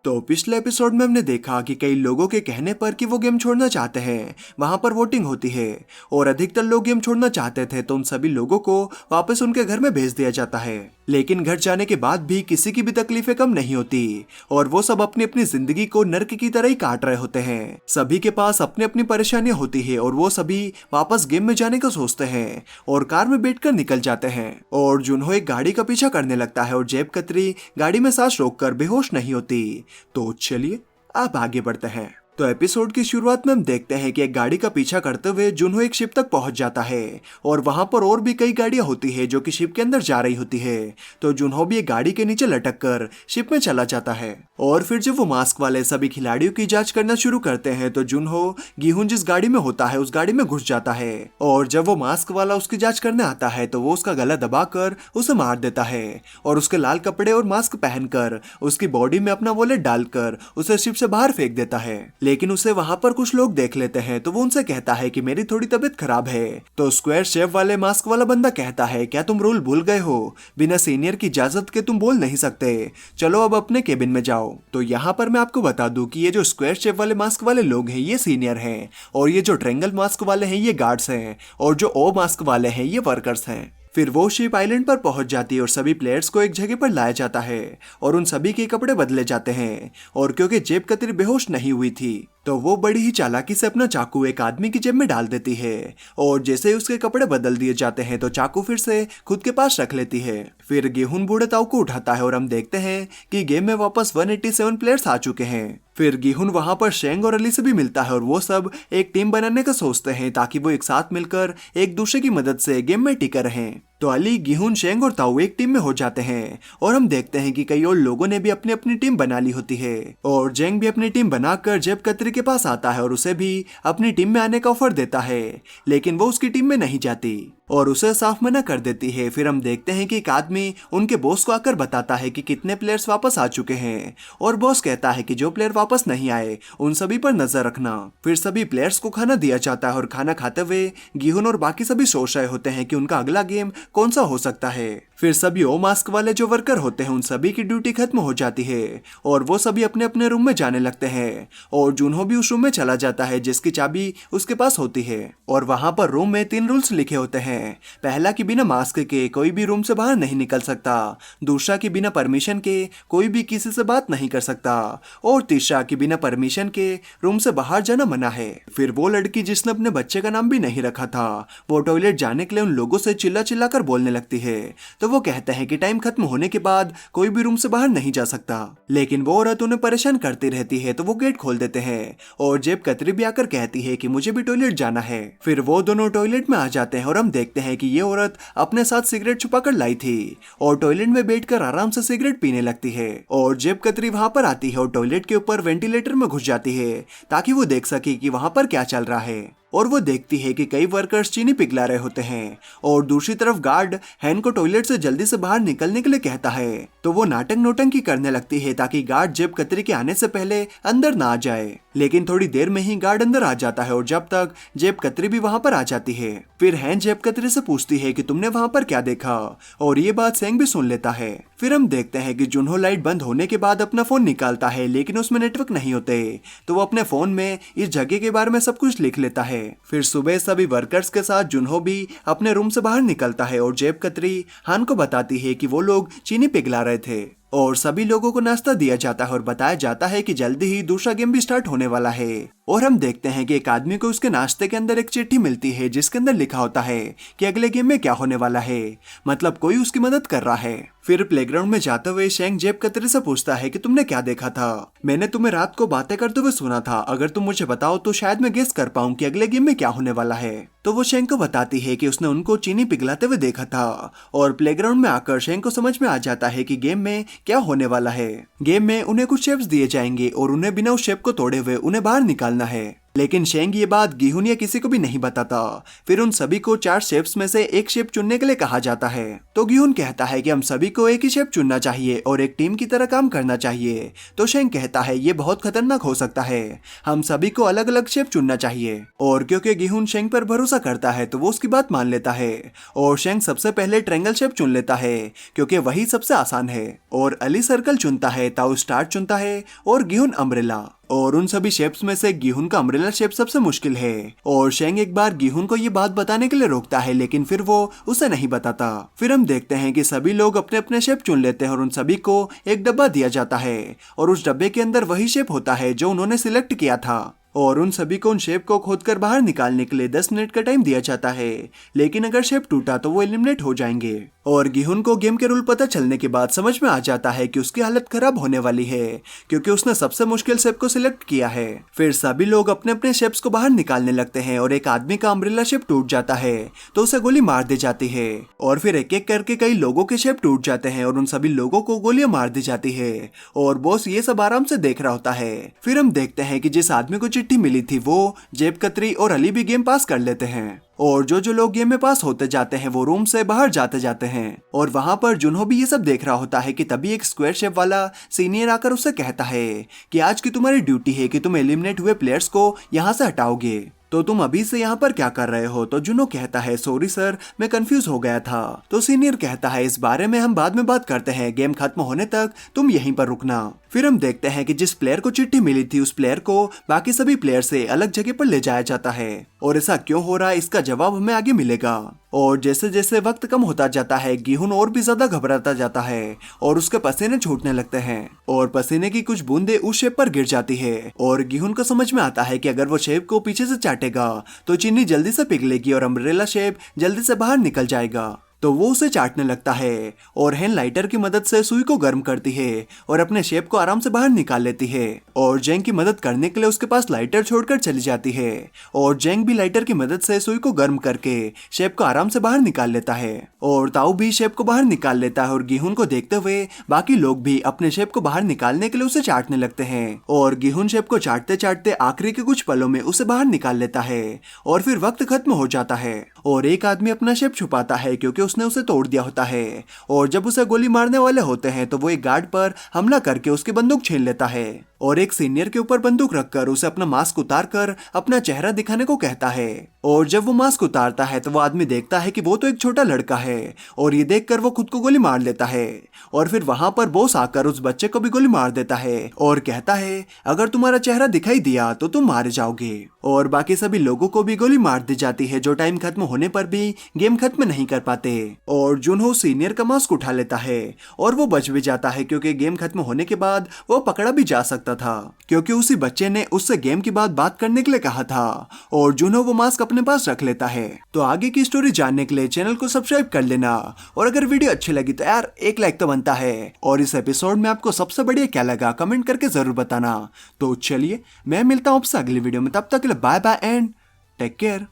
तो पिछले एपिसोड में हमने देखा कि कई लोगों के कहने पर कि वो गेम छोड़ना चाहते हैं वहां पर वोटिंग होती है और अधिकतर लोग गेम छोड़ना चाहते थे तो उन सभी लोगों को वापस उनके घर में भेज दिया जाता है। लेकिन घर जाने के बाद भी किसी की भी तकलीफें कम नहीं होती और वो सब अपनी अपनी जिंदगी को नर्क की तरह ही काट रहे होते हैं। सभी के पास अपनी अपनी परेशानियां होती है और वो सभी वापस गेम में जाने को सोचते हैं और कार में बैठकर निकल जाते हैं। और जुन्हो एक गाड़ी का पीछा करने लगता है और जेब कतरी गाड़ी में सांस रोककर बेहोश नहीं होती। तो चलिए अब आगे बढ़ते हैं। तो एपिसोड की शुरुआत में हम देखते हैं कि एक गाड़ी का पीछा करते हुए जुन्हो एक शिप तक पहुंच जाता है और वहां पर और भी कई गाड़ियां होती है जो कि शिप के अंदर जा रही होती है। तो जुन्हो भी एक गाड़ी के नीचे लटक कर शिप में चला जाता है और फिर जब वो मास्क वाले सभी खिलाड़ियों की जांच करना शुरू करते हैं तो जुन्हो गेहूं जिस गाड़ी में होता है उस गाड़ी में घुस जाता है और जब वो मास्क वाला उसकी जांच करने आता है तो वो उसका गला दबाकर उसे मार देता है और उसके लाल कपड़े और मास्क पहनकर उसकी बॉडी में अपना वॉलेट डालकर उसे शिप से बाहर फेंक देता है। लेकिन उसे वहां पर कुछ लोग देख लेते हैं तो वो उनसे कहता है कि मेरी थोड़ी तबीयत खराब है। तो स्क्वायर शेफ वाले मास्क वाला बंदा कहता है क्या तुम रूल भूल गए हो, बिना सीनियर की इजाजत के तुम बोल नहीं सकते, चलो अब अपने केबिन में जाओ। तो यहाँ पर मैं आपको बता दूं कि ये जो स्क्वायर शेफ वाले मास्क वाले लोग हैं ये सीनियर हैं और ये जो ट्रायंगल मास्क वाले हैं ये गार्ड्स हैं और जो ओ मास्क वाले हैं ये वर्कर्स हैं। फिर वो शिप आइलैंड पर पहुंच जाती है और सभी प्लेयर्स को एक जगह पर लाया जाता है और उन सभी के कपड़े बदले जाते हैं। और क्योंकि जेब कतरी बेहोश नहीं हुई थी तो वो बड़ी ही चालाकी से अपना चाकू एक आदमी की जेब में डाल देती है और जैसे ही उसके कपड़े बदल दिए जाते हैं तो चाकू फिर से खुद के पास रख लेती है। फिर गेहूं बूढ़े ताऊ को उठाता है और हम देखते हैं कि गेम में वापस 187 प्लेयर्स आ चुके हैं। फिर गेहूं वहां पर शेंग और अली से भी मिलता है और वो सब एक टीम बनाने का सोचते हैं ताकि वो एक साथ मिलकर एक दूसरे की मदद से गेम में टिके रहें। तो अली, गेहूं, शेंग और ताऊ एक टीम में हो जाते हैं और हम देखते हैं कि कई और लोगों ने भी अपनी अपनी टीम बना ली होती है और जेंग भी अपनी टीम बनाकर जेब कतरी के पास आता है और उसे भी अपनी टीम में आने का ऑफर देता है। लेकिन वो उसकी टीम में नहीं जाती और उसे साफ मना कर देती है। फिर हम देखते हैं कि एक आदमी उनके बॉस को आकर बताता है कि कितने प्लेयर्स वापस आ चुके हैं और बॉस कहता है कि जो प्लेयर वापस नहीं आए उन सभी पर नजर रखना। फिर सभी प्लेयर्स को खाना दिया जाता है और खाना खाते हुए गेहूं और बाकी सभी सोच रहे होते हैं कि उनका अगला गेम कौन सा हो सकता है। फिर सभी ओ मास्क वाले जो वर्कर होते हैं उन सभी की ड्यूटी खत्म हो जाती है और वो सभी अपने अपने रूम में जाने लगते हैं और जुन्हो भी उस रूम में चला जाता है जिसकी चाबी उसके पास होती है। और वहां पर रूम में 3 रूल्स लिखे होते हैं। पहला कि बिना मास्क के कोई भी रूम से बाहर नहीं निकल सकता, दूसरा कि बिना परमिशन के कोई भी किसी से बात नहीं कर सकता और तीसरा कि बिना परमिशन के रूम से बाहर जाना मना है। फिर वो लड़की जिसने अपने बच्चे का नाम भी नहीं रखा था वो टॉयलेट जाने के लिए उन लोगों से चिल्ला चिल्ला कर बोलने लगती है। तो वो कहते हैं कि टाइम खत्म होने के बाद कोई भी रूम से बाहर नहीं जा सकता। लेकिन वो औरत उन्हें परेशान करती रहती है तो वो गेट खोल देते हैं और जेब कतरी भी आकर कहती है कि मुझे भी टॉयलेट जाना है। फिर वो दोनों टॉयलेट में आ जाते हैं और हम देखते हैं कि ये औरत अपने साथ सिगरेट छुपाकर लाई थी और टॉयलेट में बैठकर आराम से सिगरेट पीने लगती है। और जेब कतरी वहां पर आती है और टॉयलेट के ऊपर वेंटिलेटर में घुस जाती है ताकि वो देख सके कि वहां पर क्या चल रहा है। और वो देखती है कि कई वर्कर्स चीनी पिघला रहे होते हैं और दूसरी तरफ गार्ड हैन को टॉयलेट से जल्दी से बाहर निकलने के लिए कहता है। तो वो नाटक नौटंकी करने लगती है ताकि गार्ड जेब कतरी के आने से पहले अंदर ना आ जाए। लेकिन थोड़ी देर में ही गार्ड अंदर आ जाता है और जब तक जेब कतरी भी वहां पर आ जाती है। फिर हैन जेब कतरी से पूछती है कि तुमने वहां पर क्या देखा और ये बात सेंग भी सुन लेता है। फिर हम देखते हैं कि जुन्हो लाइट बंद होने के बाद अपना फोन निकालता है लेकिन उसमें नेटवर्क नहीं होते तो वो अपने फोन में इस जगह के बारे में सब कुछ लिख लेता है। फिर सुबह सभी वर्कर्स के साथ जुन्हो भी अपने रूम से बाहर निकलता है और जेब कतरी हान को बताती है कि वो लोग चीनी पिघला रहे थे और सभी लोगों को नाश्ता दिया जाता है और बताया जाता है कि जल्दी ही दूसरा गेम भी स्टार्ट होने वाला है। और हम देखते हैं कि एक आदमी को उसके नाश्ते के अंदर एक चिट्ठी मिलती है जिसके अंदर लिखा होता है कि अगले गेम में क्या होने वाला है, मतलब कोई उसकी मदद कर रहा है। फिर प्लेग्राउंड में जाते हुए शेंग जेब कतरी से पूछता है कि तुमने क्या देखा था, मैंने तुम्हें रात को बातें करते हुए सुना था, अगर तुम मुझे बताओ तो शायद मैं गेस कर पाऊं कि अगले गेम में क्या होने वाला है। तो वो शेंग को बताती है कि उसने उनको चीनी पिघलाते हुए देखा था और प्लेग्राउंड में आकर शेंग को समझ में आ जाता है कि गेम में क्या होने वाला है। गेम में उन्हें कुछ शेप्स दिए जाएंगे और उन्हें बिना उस शेप को तोड़े हुए उन्हें बाहर निकालना है। लेकिन शेंग ये बात गिहुन या किसी को भी नहीं बताता। फिर उन सभी को 4 शेफ्स में से एक शेफ चुनने के लिए कहा जाता है। तो गिहुन कहता है कि हम सभी को एक ही शेफ चुनना चाहिए और एक टीम की तरह काम करना चाहिए। तो शेंग कहता है ये बहुत खतरनाक हो सकता है, हम सभी को अलग अलग शेफ चुनना चाहिए। और क्योंकि गिहुन शेंग पर भरोसा करता है तो वो उसकी बात मान लेता है और शेंग सबसे पहले ट्रायंगल शेप चुन लेता है क्योंकि वही सबसे आसान है। और अली सर्कल चुनता है, ताऊ स्टार चुनता है और गिहुन अम्ब्रेला। और उन सभी शेप्स में से गिहुन का अम्ब्रेला शेप सबसे मुश्किल है। और शेंग एक बार गिहुन को ये बात बताने के लिए रोकता है लेकिन फिर वो उसे नहीं बताता। फिर हम देखते हैं कि सभी लोग अपने अपने शेप चुन लेते हैं और उन सभी को एक डब्बा दिया जाता है और उस डब्बे के अंदर वही शेप होता है जो उन्होंने सिलेक्ट किया था। और उन सभी को उन शेप को खोदकर बाहर निकालने के लिए 10 मिनट का टाइम दिया जाता है, लेकिन अगर शेप टूटा तो वो एलिमिनेट हो जाएंगे। और गिहुन को गेम के रूल पता चलने के बाद समझ में आ जाता है कि उसकी हालत खराब होने वाली है क्योंकि उसने सबसे मुश्किल शेप को सिलेक्ट किया है। फिर सभी लोग अपने अपने शेप्स को बाहर निकालने लगते हैं और एक आदमी का अम्ब्रेला शेप टूट जाता है तो उसे गोली मार दी जाती है। और फिर एक एक करके कई लोगों के शेप टूट जाते हैं और उन सभी लोगों को गोलियां मार दी जाती है और बॉस ये सब आराम से देख रहा होता है। फिर हम देखते हैं कि जिस आदमी को चिट्ठी मिली थी वो जेब कतरी और अली भी गेम पास कर लेते हैं। और जो लोग गेम में पास होते जाते हैं वो रूम से बाहर जाते हैं। और वहां पर जुन्हो भी ये सब देख रहा होता है कि तभी एक स्क्वायर शेप वाला सीनियर आकर उसे कहता है कि आज की तुम्हारी ड्यूटी है कि तुम एलिमिनेट हुए प्लेयर्स को यहाँ से हटाओगे, तो तुम अभी से यहाँ पर क्या कर रहे हो। तो जुनो कहता है सॉरी सर, मैं कंफ्यूज हो गया था। तो सीनियर कहता है इस बारे में हम बाद में बात करते हैं, गेम खत्म होने तक तुम यहीं पर रुकना। फिर हम देखते हैं कि जिस प्लेयर को चिट्ठी मिली थी उस प्लेयर को बाकी सभी प्लेयर से अलग जगह पर ले जाया जाता है और ऐसा क्यों हो रहा है इसका जवाब हमें आगे मिलेगा। और जैसे जैसे वक्त कम होता जाता है गिहुन और भी ज्यादा घबराता जाता है और उसके पसीने छूटने लगते हैं और पसीने की कुछ बूंदे उस शेप पर गिर जाती है। और गिहुन को समझ में आता है कि अगर वो शेप को पीछे से चाटेगा तो चीनी जल्दी से पिघलेगी और अम्ब्रेला शेप जल्दी से बाहर निकल जाएगा। तो वो उसे चाटने लगता है और हेन लाइटर की मदद से सुई को गर्म करती है और अपने शेप को आराम से बाहर निकाल लेती है। और जेंग की मदद करने के लिए उसके पास लाइटर छोड़कर चली जाती है और जेंग भी लाइटर की मदद से सुई को गर्म करके शेप को आराम से बाहर निकाल लेता है। और ताऊ भी शेप को बाहर निकाल लेता है और गिहुन को देखते हुए बाकी लोग भी अपने शेप को बाहर निकालने के लिए उसे चाटने लगते हैं। और गिहुन शेप को चाटते चाटते आखिरी के कुछ पलों में उसे बाहर निकाल लेता है और फिर वक्त खत्म हो जाता है। और एक आदमी अपना शेप छुपाता है क्योंकि उसने उसे तोड़ दिया होता है। और जब उसे गोली मारने वाले होते हैं तो वो एक गार्ड पर हमला करके उसकी बंदूक छीन लेता है और एक सीनियर के ऊपर बंदूक रखकर उसे अपना मास्क उतार कर अपना चेहरा दिखाने को कहता है। और जब वो मास्क उतारता है तो वो आदमी देखता है कि वो तो एक छोटा लड़का है और ये देखकर वो खुद को गोली मार लेता है। और फिर वहां पर बॉस आकर उस बच्चे को भी गोली मार देता है और कहता है अगर तुम्हारा चेहरा दिखाई दिया तो तुम मारे जाओगे। और बाकी सभी लोगों को भी गोली मार दी जाती है जो टाइम खत्म होने पर भी गेम खत्म नहीं कर पाते। और जुनहो सीनियर का मास्क उठा लेता है और वो बच भी जाता है क्योंकि गेम खत्म होने के बाद वो पकड़ा भी जा सकता था क्योंकि उसी बच्चे ने उससे गेम के बाद बात करने के लिए कहा था। और जुनहो वो मास्क अपने पास रख लेता है। तो आगे की स्टोरी जानने के लिए चैनल को सब्सक्राइब कर लेना और अगर वीडियो अच्छी लगी तो यार एक लाइक तो बनता है। और इस एपिसोड में आपको सबसे बढ़िया क्या लगा कमेंट करके जरूर बताना। तो चलिए मैं मिलता हूँ आपसे अगली वीडियो में, तब तक के लिए bye bye and take care.